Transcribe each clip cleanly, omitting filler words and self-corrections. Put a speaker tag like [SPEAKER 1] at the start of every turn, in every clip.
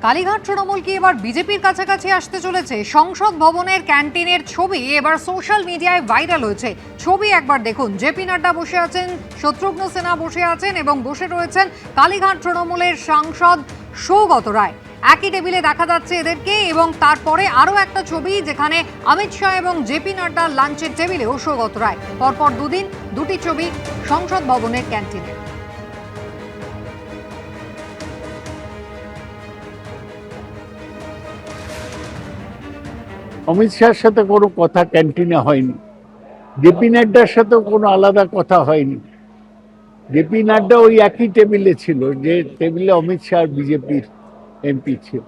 [SPEAKER 1] কালীঘাট তৃণমূল কি এবার বিজেপির কাছাকাছি আসতে চলেছে? সংসদ ভবনের ক্যান্টিনের ছবি এবার সোশ্যাল মিডিয়ায় ভাইরাল হয়েছে। ছবি একবার দেখুন। জেপি নাড্ডা বসে আছেন, শত্রুঘ্ন সিনহা বসে আছেন এবং বসে রয়েছেন কালীঘাট তৃণমূলের সাংসদ সৌগত রায়। একই টেবিলে দেখা যাচ্ছে এদেরকে এবং তারপরে আরও একটা ছবি যেখানে অমিত শাহ এবং জেপি নাড্ডার লাঞ্চের টেবিলেও সৌগত রায়। পরপর দুদিন দুটি ছবি সংসদ ভবনের ক্যান্টিনে।
[SPEAKER 2] অমিত শাহের সাথে কোনো কথা ক্যান্টিনে হয়নি, জেপি নাড্ডার সাথেও কোনো আলাদা কথা হয়নি। জেপি নাড্ডা ওই একই টেবিলে ছিল যে টেবিলে অমিত শাহ বিজেপির এমপি ছিল।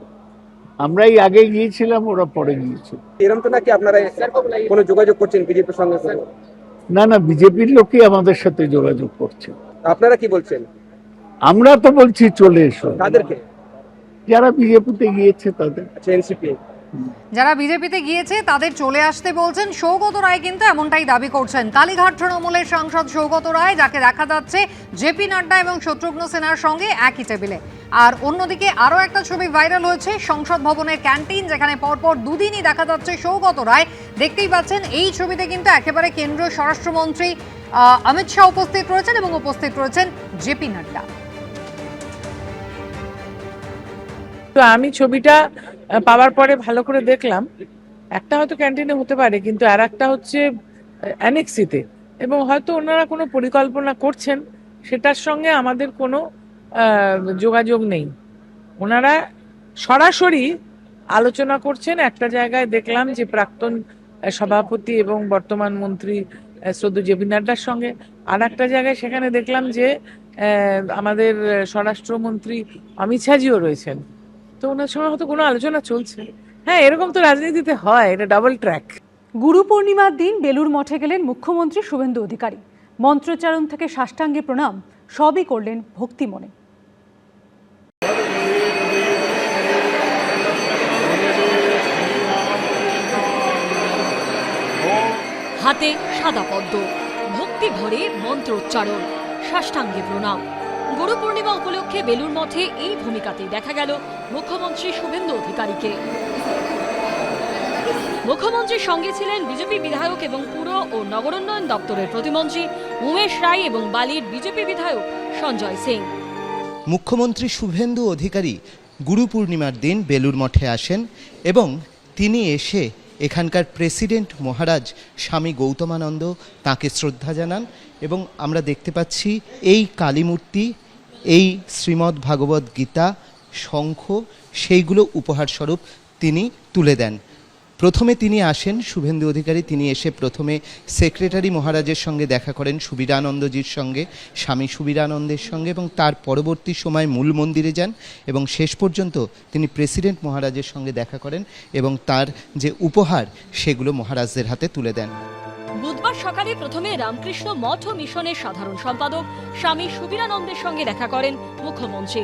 [SPEAKER 2] আমরাই আগে গিয়েছিলাম, ওরা পরে গিয়েছিল।
[SPEAKER 3] এরকম তো নাকি আপনারা কোনো যোগাযোগ করছেন বিজেপির সঙ্গে?
[SPEAKER 2] না না, বিজেপির লোকই আমাদের সাথে যোগাযোগ করছে।
[SPEAKER 3] আপনারা কি বলছেন?
[SPEAKER 2] আমরা তো বলছি চলে এসো।
[SPEAKER 3] তাদেরকে?
[SPEAKER 2] যারা বিজেপিতে গিয়েছে তাদের।
[SPEAKER 3] আচ্ছা, এনসিপি
[SPEAKER 1] যারা বিজেপিতে গিয়েছে তাদের চলে আসতে বলছেন সৌগত রায়, কিন্তু এমনটাই দাবি করছেন কালীঘাট তৃণমূলের সাংসদ সৌগত রায়, যাকে দেখা যাচ্ছে জেপি নাড্ডা এবং শত্রুঘ্ন সিনহার সঙ্গে একই টেবিলে। আর অন্যদিকে আরও একটা ছবি ভাইরাল হয়েছে সংসদ ভবনের ক্যান্টিন, যেখানে পরপর দুদিনই দেখা যাচ্ছে সৌগত রায়। দেখতেই পাচ্ছেন এই ছবিতে কিন্তু একেবারে কেন্দ্রীয় স্বরাষ্ট্রমন্ত্রী অমিত শাহ উপস্থিত রয়েছেন এবং উপস্থিত রয়েছেন জেপি নাড্ডা।
[SPEAKER 4] তো আমি ছবিটা পাওয়ার পরে ভালো করে দেখলাম, একটা হয়তো ক্যান্টিনে হতে পারে, কিন্তু আর একটা হচ্ছে অ্যানেক্সিতে, এবং হয়তো ওনারা কোনো পরিকল্পনা করছেন, সেটার সঙ্গে আমাদের কোনো যোগাযোগ নেই। ওনারা সরাসরি আলোচনা করছেন। একটা জায়গায় দেখলাম যে প্রাক্তন সভাপতি এবং বর্তমান মন্ত্রী শ্রদ্ধেয় জেপি নাড্ডার সঙ্গে, আর একটা জায়গায় সেখানে দেখলাম যে আমাদের স্বরাষ্ট্রমন্ত্রী অমিত শাহজিও রয়েছেন। তো ওনার সঙ্গে হয়তো কোনো আলোচনা চলছে। হ্যাঁ, এরকম তো রাজনীতিতে হয়, এটা ডাবল ট্র্যাক।
[SPEAKER 5] গুরু পূর্ণিমার দিন বেলুর মঠে গেলেন মুখ্যমন্ত্রী শুভেন্দু অধিকারী। মন্ত্রোচ্চারণ থেকে সাষ্টাঙ্গে প্রণাম সবই করলেন ভক্তি মনে।
[SPEAKER 6] হাতে সাদা পদ্ম, ভক্তি ভরে মন্ত্রোচ্চারণ, সাষ্টাঙ্গে প্রণাম। গুরু পূর্ণিমা উপলক্ষে বেলুর মঠে এই ভূমিকাতেই দেখা গেল মুখ্যমন্ত্রী শুভেন্দু অধিকারীকে। মুখ্যমন্ত্রীর সঙ্গে ছিলেন বিজেপি বিধায়ক এবং পুর ও নগরোন্নয়ন দপ্তরের প্রতিমন্ত্রী উমেশ রায় এবং বালির বিজেপি বিধায়ক সঞ্জয় সিং।
[SPEAKER 7] মুখ্যমন্ত্রী শুভেন্দু অধিকারী গুরু পূর্ণিমার দিন বেলুর মঠে আসেন এবং তিনি এসে এখানকার প্রেসিডেন্ট মহারাজ স্বামী গৌতমানন্দ তাঁকে শ্রদ্ধা জানান এবং আমরা দেখতে পাচ্ছি এই কালীমূর্তি, এই শ্রীমদ্ ভাগবত গীতা, শঙ্খ, সেইগুলো উপহারস্বরূপ তিনি তুলে দেন। প্রথমে তিনি আসেন শুভেন্দু অধিকারী, তিনি এসে প্রথমে সেক্রেটারি মহারাজের সঙ্গে দেখা করেন, সুবীরানন্দজির সঙ্গে, স্বামী সুবীরানন্দের সঙ্গে, এবং তার পরবর্তী সময় মূল মন্দিরে যান এবং শেষ পর্যন্ত তিনি প্রেসিডেন্ট মহারাজের সঙ্গে দেখা করেন এবং তার যে উপহার সেগুলো মহারাজদের হাতে তুলে দেন।
[SPEAKER 6] বুধবার সকালে প্রথমে রামকৃষ্ণ মঠ ও মিশনের সাধারণ সম্পাদক স্বামী সুবীরানন্দের সঙ্গে দেখা করেন মুখ্যমন্ত্রী।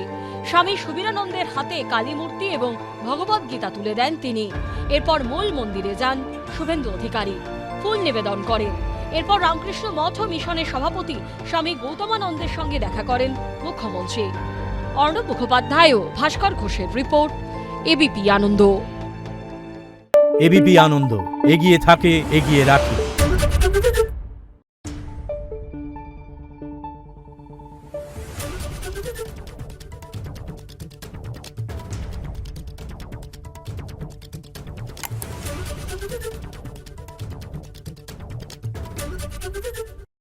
[SPEAKER 6] স্বামী সুবীরানন্দের হাতে কালী মূর্তি এবং ভগবত গীতা তুলে দেন তিনি। এরপর মূল মন্দিরে যান শুভেন্দু অধিকারী, ফুল নিবেদন করেন। এরপর রামকৃষ্ণ মঠ ও মিশনের সভাপতি স্বামী গৌতমানন্দের সঙ্গে দেখা করেন মুখ্যমন্ত্রী। অর্ণব মুখোপাধ্যায় ও ভাস্কর ঘোষের রিপোর্ট, এবিপি আনন্দ।
[SPEAKER 8] এবিপি আনন্দ, এগিয়ে থাকে, এগিয়ে রাখে।
[SPEAKER 9] Thank you.